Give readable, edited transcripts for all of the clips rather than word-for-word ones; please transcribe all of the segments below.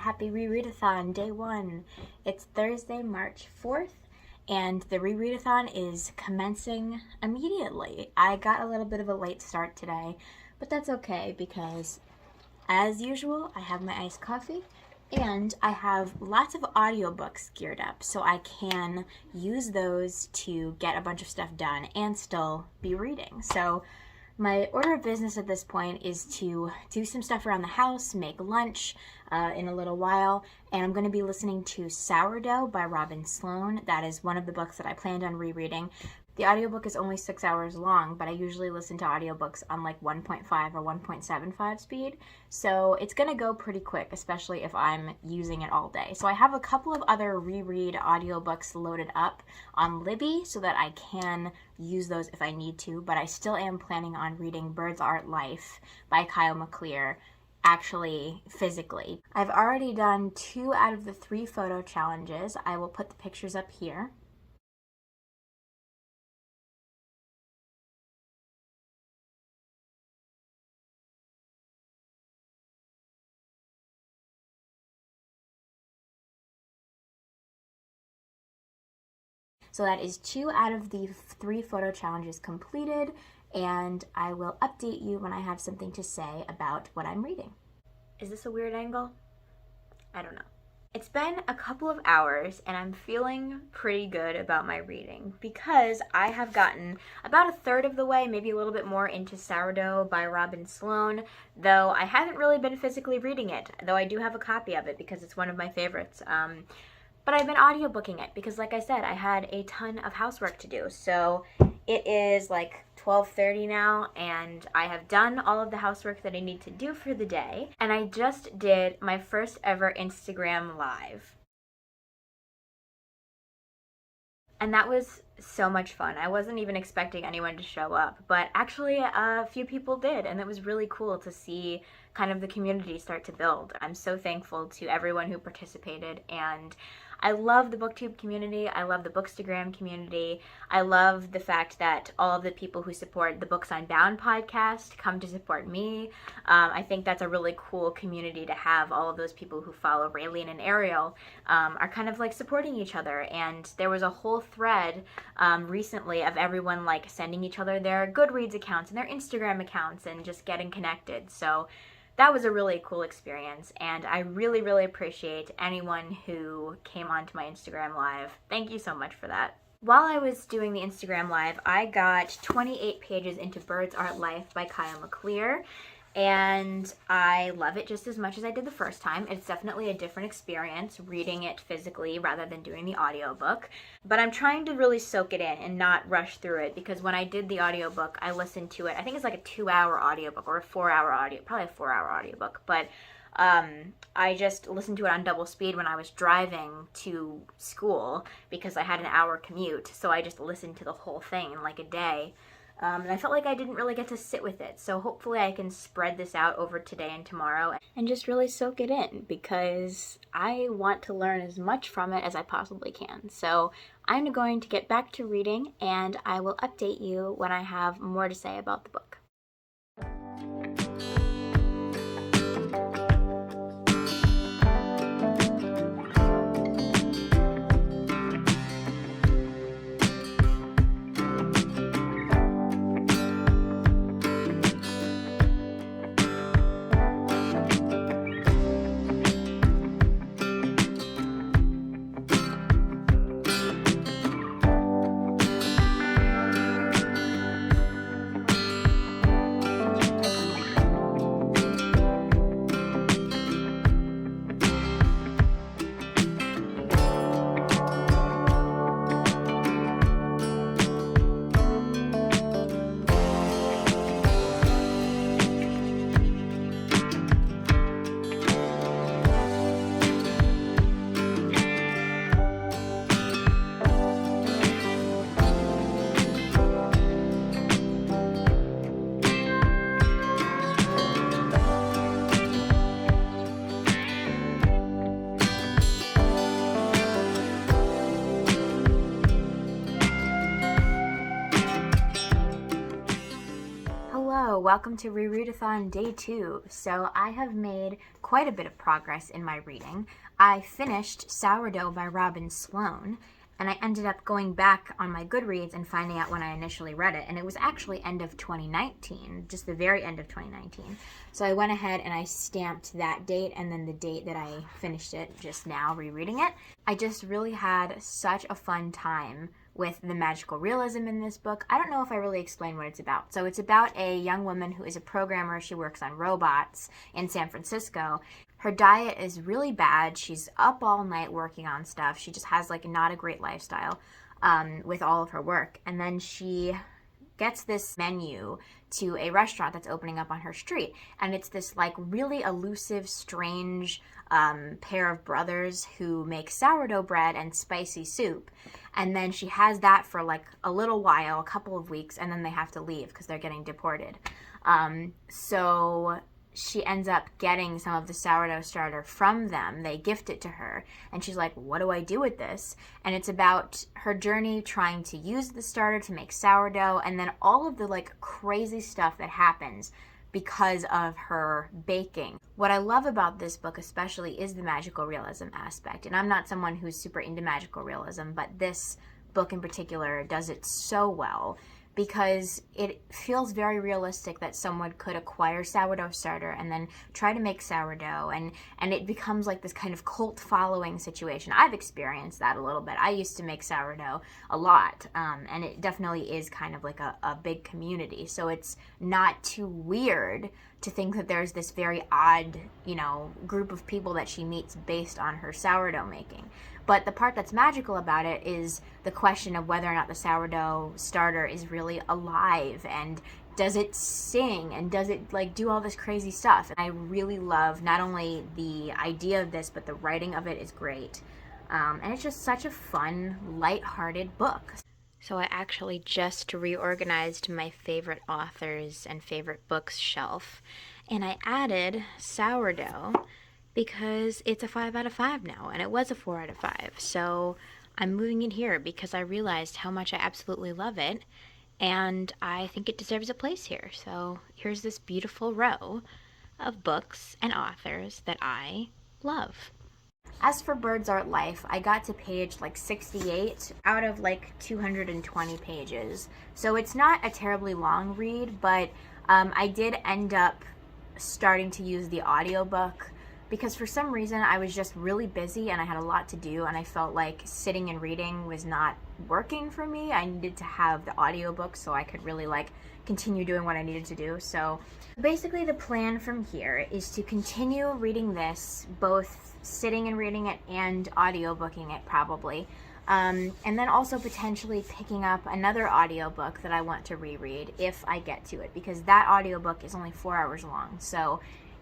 Happy Rereadathon, day 1. It's Thursday, March 4th, and the Rereadathon is commencing immediately. I got a little bit of a late start today, but that's okay because, as usual, I have my iced coffee, and I have lots of audiobooks geared up, so I can use those to get a bunch of stuff done and still be reading. So my order of business at this point is to do some stuff around the house, make lunch in a little while, and I'm going to be listening to Sourdough by Robin Sloan. That is one of the books that I planned on rereading. The audiobook is only 6 hours long, but I usually listen to audiobooks on like 1.5 or 1.75 speed, so it's going to go pretty quick, especially if I'm using it all day. So I have a couple of other reread audiobooks loaded up on Libby so that I can use those if I need to, but I still am planning on reading Birds Art Life by Kyle McClear, actually physically. I've already done 2 out of the 3 photo challenges. I will put the pictures up here. So that is 2 out of the 3 photo challenges completed, and I will update you when I have something to say about what I'm reading. Is this a weird angle? I don't know. It's been a couple of hours and I'm feeling pretty good about my reading because I have gotten about a third of the way, maybe a little bit more, into Sourdough by Robin Sloan, though I haven't really been physically reading it, though I do have a copy of it because it's one of my favorites. But I've been audiobooking it because, like I said, I had a ton of housework to do. So it is like 12:30 now, and I have done all of the housework that I need to do for the day. And I just did my first ever Instagram Live. And that was so much fun. I wasn't even expecting anyone to show up, but actually a few people did, and it was really cool to see kind of the community start to build. I'm so thankful to everyone who participated, and I love the booktube community. I love the bookstagram community. I love the fact that all of the people who support the Books Unbound podcast come to support me. I think that's a really cool community to have. All of those people who follow Raylene and Ariel are kind of like supporting each other, and there was a whole thread recently of everyone like sending each other their Goodreads accounts and their Instagram accounts and just getting connected. So that was a really cool experience, and I really, really appreciate anyone who came onto my Instagram Live. Thank you so much for that. While I was doing the Instagram Live, I got 28 pages into Birds Art Life by Kyle McClear, and I love it just as much as I did the first time. It's definitely a different experience reading it physically rather than doing the audiobook, but I'm trying to really soak it in and not rush through it, because when I did the audiobook, I listened to it, I think it's like a 2-hour audiobook or a 4-hour audio, probably a 4-hour audiobook, but I just listened to it on double speed when I was driving to school because I had an hour commute, so I just listened to the whole thing in like a day. And I felt like I didn't really get to sit with it, so hopefully I can spread this out over today and tomorrow and just really soak it in, because I want to learn as much from it as I possibly can. So I'm going to get back to reading, and I will update you when I have more to say about the book. welcome to Rereadathon Day 2. So I have made quite a bit of progress in my reading. I finished Sourdough by Robin Sloan, and I ended up going back on my Goodreads and finding out when I initially read it, and it was actually end of 2019, just the very end of 2019. So I went ahead and I stamped that date and then the date that I finished it just now, rereading it. I just really had such a fun time with the magical realism in this book. I don't know if I really explained what it's about. So it's about a young woman who is a programmer. She works on robots in San Francisco. Her diet is really bad. She's up all night working on stuff. She just has like not a great lifestyle with all of her work. And then she gets this menu to a restaurant that's opening up on her street. And it's this like really elusive, strange pair of brothers who make sourdough bread and spicy soup. And then she has that for like a little while, a couple of weeks, and then they have to leave because they're getting deported. So she ends up getting some of the sourdough starter from them. They gift it to her, and she's like, what do I do with this? And it's about her journey trying to use the starter to make sourdough, and then all of the like crazy stuff that happens because of her baking. What I love about this book especially is the magical realism aspect. And I'm not someone who's super into magical realism, but this book in particular does it so well because it feels very realistic that someone could acquire sourdough starter and then try to make sourdough, and it becomes like this kind of cult following situation. I've experienced that a little bit. I used to make sourdough a lot, and it definitely is kind of like a big community. So it's not too weird to think that there's this very odd, group of people that she meets based on her sourdough making. But the part that's magical about it is the question of whether or not the sourdough starter is really alive, and does it sing, and does it like do all this crazy stuff. And I really love not only the idea of this, but the writing of it is great. And it's just such a fun, lighthearted book. So I actually just reorganized my favorite authors and favorite books shelf, and I added sourdough because it's a 5 out of 5 now, and it was a 4 out of 5. So I'm moving it here because I realized how much I absolutely love it, and I think it deserves a place here. So here's this beautiful row of books and authors that I love. As for Birds Art Life, I got to page like 68 out of like 220 pages. So it's not a terribly long read, but I did end up starting to use the audiobook because for some reason I was just really busy and I had a lot to do, and I felt like sitting and reading was not working for me. I needed to have the audiobook so I could really like continue doing what I needed to do. So basically the plan from here is to continue reading this, both sitting and reading it and audiobooking it probably. And then also potentially picking up another audiobook that I want to reread if I get to it, because that audiobook is only 4 hours long. So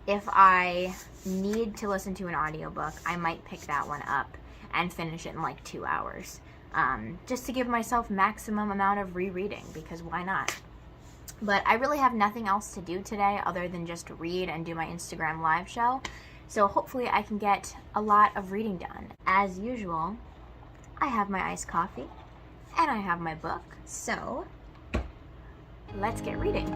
if I need to listen to an audiobook, I might pick that one up and finish it in like 2 hours. Just to give myself maximum amount of rereading, because why not? But I really have nothing else to do today other than just read and do my Instagram live show. So hopefully I can get a lot of reading done. As usual, I have my iced coffee and I have my book. So let's get reading.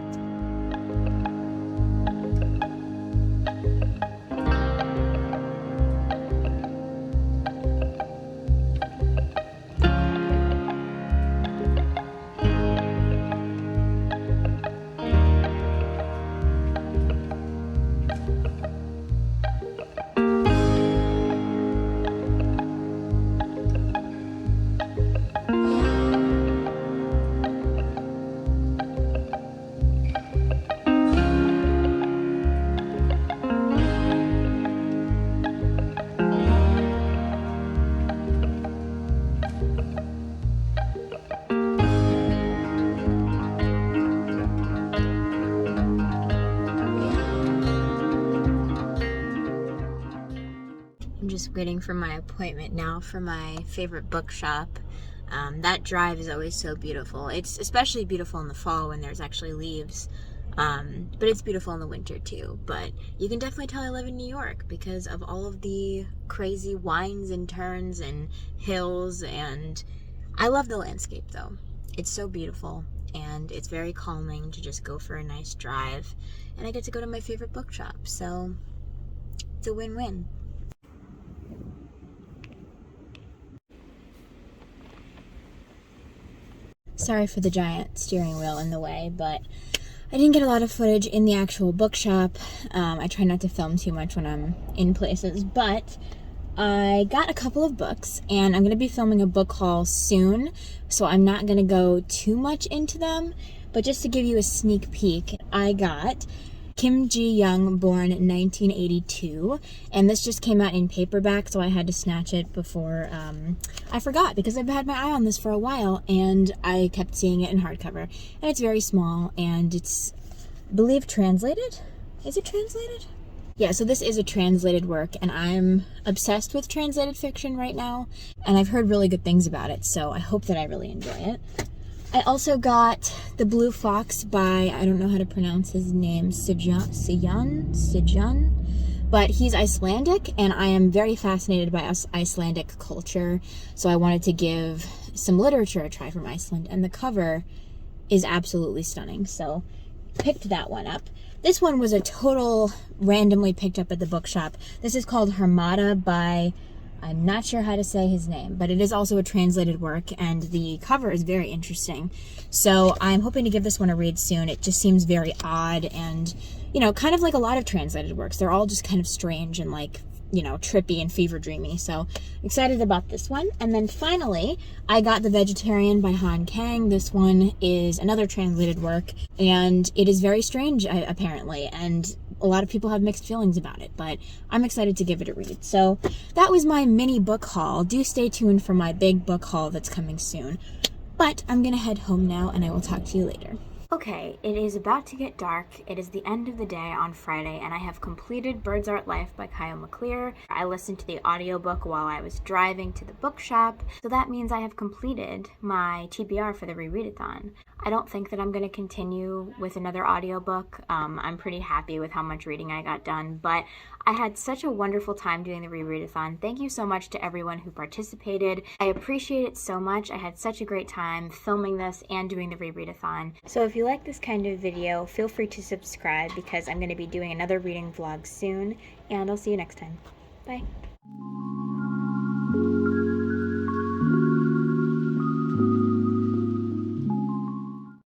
I'm just waiting for my appointment now for my favorite bookshop. That drive is always so beautiful. It's especially beautiful in the fall when there's actually leaves. But it's beautiful in the winter too. But you can definitely tell I live in New York because of all of the crazy winds and turns and hills, and I love the landscape though. It's so beautiful. and it's very calming to just go for a nice drive, and I get to go to my favorite bookshop, so it's a win-win. Sorry for the giant steering wheel in the way, but I didn't get a lot of footage in the actual bookshop. I try not to film too much when I'm in places, but I got a couple of books, and I'm going to be filming a book haul soon, so I'm not going to go too much into them, but just to give you a sneak peek, I got Kim Ji-young, born 1982, and this just came out in paperback, so I had to snatch it before I forgot, because I've had my eye on this for a while, and I kept seeing it in hardcover, and it's very small, and it's, I believe, translated? Is it translated? Yeah, so this is a translated work, and I'm obsessed with translated fiction right now, and I've heard really good things about it, so I hope that I really enjoy it. I also got The Blue Fox by, I don't know how to pronounce his name, Sijan, but he's Icelandic, and I am very fascinated by Icelandic culture, so I wanted to give some literature a try from Iceland, and the cover is absolutely stunning, so picked that one up. This one was a total randomly picked up at the bookshop. This is called Hermata by, I'm not sure how to say his name, but it is also a translated work, and the cover is very interesting. So I'm hoping to give this one a read soon. It just seems very odd and, you know, kind of like a lot of translated works. They're all just kind of strange and like, you know, trippy and fever dreamy. So excited about this one. And then finally, I got The Vegetarian by Han Kang. This one is another translated work, and it is very strange, apparently, and a lot of people have mixed feelings about it, but I'm excited to give it a read. So that was my mini book haul. Do stay tuned for my big book haul that's coming soon. But I'm gonna head home now, and I will talk to you later. Okay, it is about to get dark. It is the end of the day on Friday, and I have completed Birds Art Life by Kyle McClear. I listened to the audiobook while I was driving to the bookshop, so that means I have completed my TBR for the Rereadathon. I don't think that I'm going to continue with another audiobook. I'm pretty happy with how much reading I got done, but I had such a wonderful time doing the Rereadathon. Thank you so much to everyone who participated. I appreciate it so much. I had such a great time filming this and doing the Rereadathon. So if you like this kind of video, feel free to subscribe, because I'm going to be doing another reading vlog soon, and I'll see you next time. Bye.